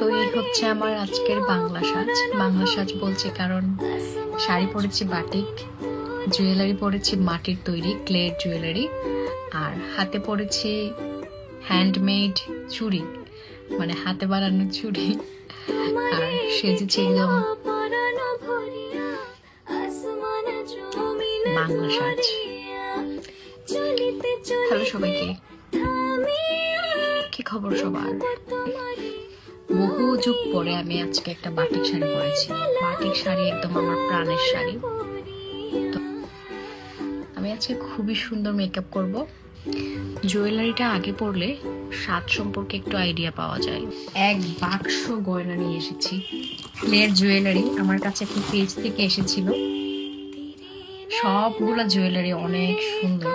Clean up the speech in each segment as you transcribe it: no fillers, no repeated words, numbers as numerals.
তো এই হচ্ছে আমার আজকের বাংলা সাজ। বাংলা সাজ বলছে কারণ শাড়ি পরেছি বাটিক, জুয়েলারি পরেছি মাটির তৈরি ক্লের জুয়েলারি, আর হাতে পরেছি হ্যান্ডমেড চুড়ি, মানে হাতে বানানো চুড়ি, আর সেজেছি একদম বাংলা সাজ। হ্যালো সবাইকে, কি খবর সবার? বহু যুগ পরে আমি আজকে একটা বাটিক শাড়ি পরেছি। বাটিক শাড়ি একদম আমার প্রাণের শাড়ি। তো আমি আজকে খুবই সুন্দর মেকআপ করব। জুয়েলারিটা আগে পরলে স্বাদ সম্পর্কে একটু আইডিয়া পাওয়া যায়। এক বাক্স গয়না নিয়ে এসেছি, ক্লের জুয়েলারি। আমার কাছে একটা পেজ থেকে এসেছিল, সবগুলা জুয়েলারি অনেক সুন্দর।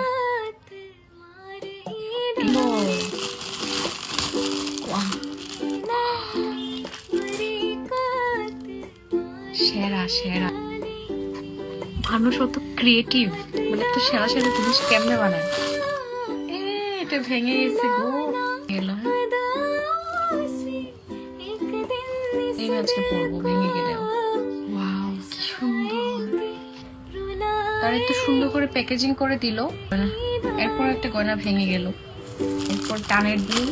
সেরা সেরা মানুষ অত ক্রিয়েটিভ, মানে তো সেরা সেরা জিনিস কেমনে বানায়। এটা ভেঙে গেছে গো, গেল এই আজকে পরবো ভেঙে গেলেও। ওয়াও কি সুন্দর, তার এত সুন্দর করে প্যাকেজিং করে দিল। এরপর একটা গয়না ভেঙে গেল, এরপর টানের দিল।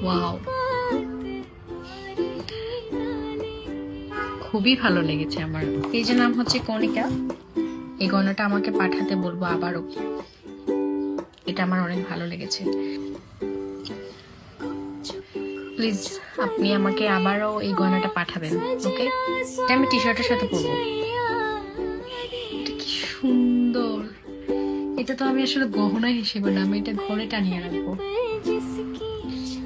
ওয়াও, খুবই ভালো লেগেছে আমার। এই যে নাম হচ্ছে কণিকা। এই গয়নাটা আমাকে পাঠাতে বলবো আবারও, এটা আমার অনেক ভালো লেগেছে। প্লিজ আপনি আমাকে আবারও এই গয়নাটা পাঠাবেন, ওকে? এটা আমি টি শার্টের সাথে পরবো। এটা কি সুন্দর! এটা তো আমি আসলে গহনা হিসেবে না, আমি এটা ঘরে টানিয়ে রাখবো।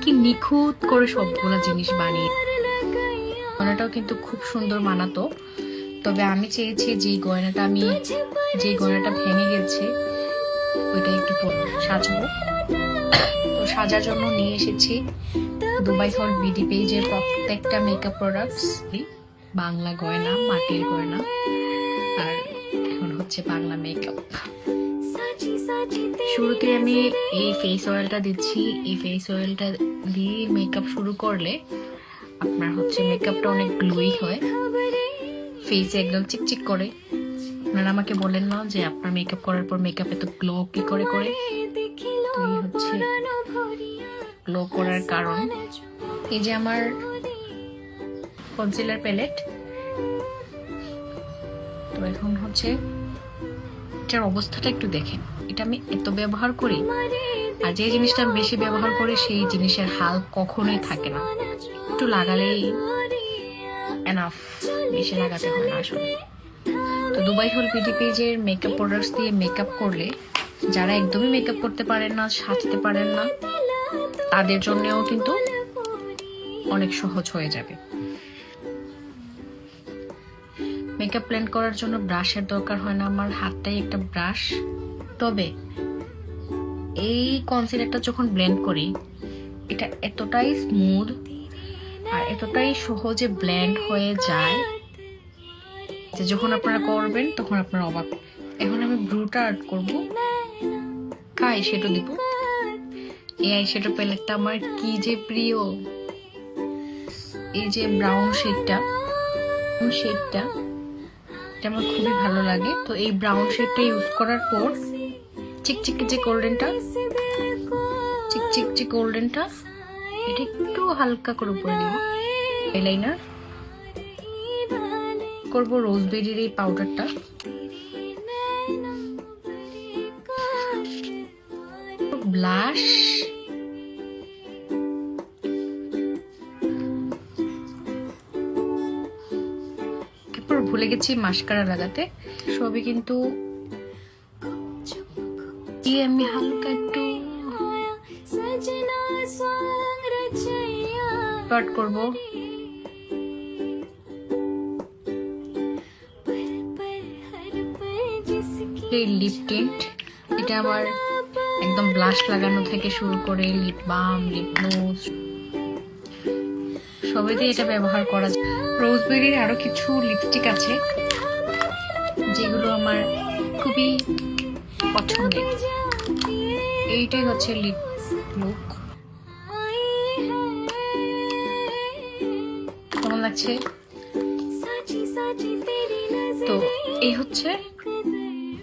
কি নিখুঁত করে সবগুলা জিনিস বানিয়ে। গয়নাটাও কিন্তু খুব সুন্দর মানাতো, তবে আমি চেয়েছি যে গয়নাটা ভেঙে গেছে ওইটা একটু সাজাবো। তো সাজার জন্য নিয়ে এসেছি দুবাই হল বিডি পেজের প্রত্যেকটা মেকআপ প্রোডাক্টস, বাংলা গয়না, মাটির গয়না, আর এখন হচ্ছে বাংলা মেকআপ। শুরুতে আমি এই ফেস অয়েলটা দিচ্ছি। এই ফেস অয়েলটা দিয়ে মেকআপ শুরু করলে আপনার হচ্ছে মেকআপটা অনেক গ্লোই হয়, ফেসে একদম চিকচিক করে। আপনারা আমাকে বলেন না যে আপনার মেকআপ করার পর মেকআপ এত গ্লো কি করে করে? তো এই হচ্ছে গ্লো করার কারণ। এই যে আমার কনসিলার প্যালেট, তো এখন হচ্ছে এটার অবস্থাটা একটু দেখেন। এটা আমি এত ব্যবহার করি, আর যে জিনিসটা আমি বেশি ব্যবহার করি সেই জিনিসের হাল কখনোই থাকে না। একটু লাগালেই এনাফ, বেশি লাগাতে হয় না আসলে। তো দুবাই হল বিডি পেজের মেকআপ প্রোডাক্টস দিয়ে মেকআপ করলে যারা একদমই মেকআপ করতে পারেন না, সাজতে পারেন না, তাদের জন্যও কিন্তু অনেক সহজ হয়ে যাবে। মেকআপ ব্লেন্ড করার জন্য ব্রাশের দরকার হয় না, আমার হাতটাই একটা ব্রাশ। তবে এই কনসিলারটা যখন ব্লেন্ড করি, এটা এতটাই স্মুথ আর এতটাই সহজে ব্লেন্ড হয়ে যায় যে যখন আপনারা করবেন তখন আপনারা অবাক। এখন আমি ব্রুটা আর্ট করবো, আই শ্যাডো দিব। এই আই শ্যাডো প্যালেটটা আমার কি যে প্রিয়। এই যে ব্রাউন শেডটা এটা আমার খুবই ভালো লাগে। তো এই ব্রাউন শেডটা ইউজ করার পর চিকচিক যে গোল্ডেনটা এটা একটু হালকা করে উপরে দিব। আইলাইনার করবো রোজবেরির এই পাউডারটা। ব্লাশ, তারপর ভুলে গেছি মাস্কারা লাগাতে। সবই কিন্তু আমি হালকা একটু পার্ট করবো। লিপ টিন্ট, এটা আমার একদম ব্লাশ লাগানো থেকে শুরু করে লিপ বাম, লিপ গ্লোজ সবেতে এটা ব্যবহার করা যায়। রোজবেরির আরো কিছু লিপস্টিক আছে যেগুলো আমার খুবই পছন্দের। এইটাই হচ্ছে লিপ লুক। আছে।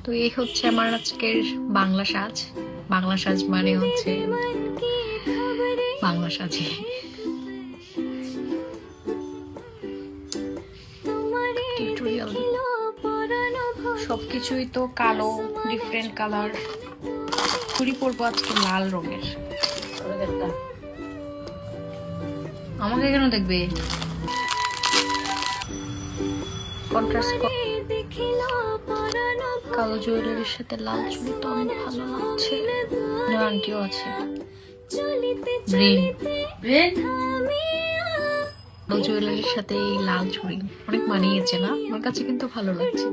তো এই হচ্ছে আমার আজকের বাংলা সাজ। বাংলা সাজ মানে হচ্ছে বাংলা সাজে। টিউটোরিয়াল সবকিছুই তো কালো, ডিফারেন্ট কালার। চুড়ি পরবো আজকে লাল রঙের। আমাকে কেন দেখবে? কন্ট্রাস্ট কালো জুয়েলারির সাথে লাল চুড়ি তো অনেক ভালো লাগছে। আন্টিও আছে। কালো জুয়েলারির সাথে এই লাল চুড়ি অনেক মানিয়েছে না? আমার কাছে কিন্তু ভালো লাগছে।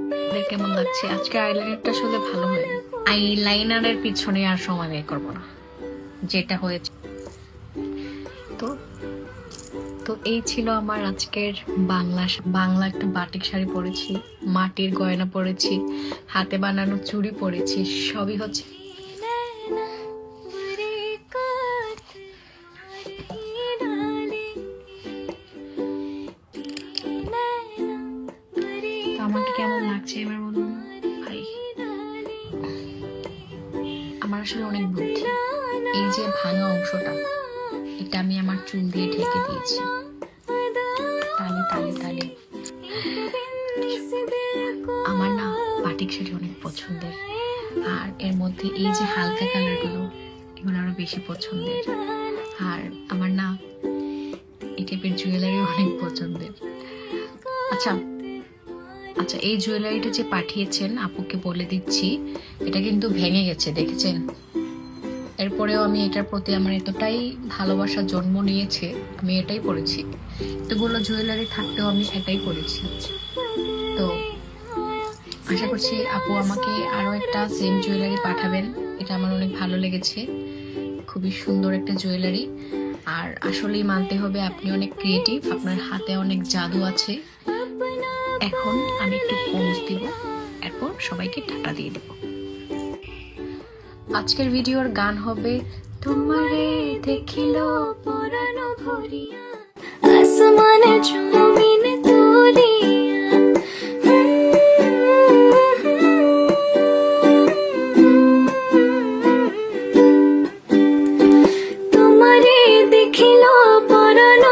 কেমন লাগছে? আজকে আইলাইনারটা আসলে ভালো হয়। আইলাইনারের পিছনে আর সময় ব্যয় করবো না, যেটা হয়েছে। তো এই ছিল আমার আজকের বাংলা একটা বাটিক শাড়ি পরেছি, মাটির গয়না পরেছি, হাতে বানানো চুড়ি পরেছি। সবই হচ্ছে আমাকে কেমন লাগছে এবার বলুন ভাই? আমার আসলে অনেক বুদ্ধি। এই যে ভাঙা অংশটা, এটা আমি আমার চুল দিয়ে ঢেকে দিয়েছি। তালি তালি তালি। আমার না বাটিক শাড়ি অনেক পছন্দের, আর এর মধ্যে এই যে হালকা কালারগুলো, এগুলো আরো বেশি পছন্দের। আর আমার না এই টাইপের জুয়েলারি অনেক পছন্দের। আচ্ছা, এই জুয়েলারিটা যে পাঠিয়েছেন আপুকে বলে দিচ্ছি, এটা কিন্তু ভেঙে গেছে, দেখেছেন? এরপরেও আমি এটার প্রতি আমার এতটাই ভালোবাসা জন্ম নিয়েছে, আমি এটাই পরেছি। এতগুলো জুয়েলারি থাকতেও আমি এটাই পরেছি। তো আশা করছি আপু আমাকে আরো একটা সেম জুয়েলারি পাঠাবেন। এটা আমার অনেক ভালো লেগেছে, খুবই সুন্দর একটা জুয়েলারি। আর আসলেই মানতে হবে আপনি অনেক ক্রিয়েটিভ, আপনার হাতে অনেক জাদু আছে। এখন আমি একটু পোজ দিব, এরপর সবাইকে টাটা দিয়ে দেব। আজকের ভিডিওর গান হবে তোমারে দেখিল পরাণ ভরিয়া আসমানে জমিন তুলিয়া। তোমারে দেখিল পরাণ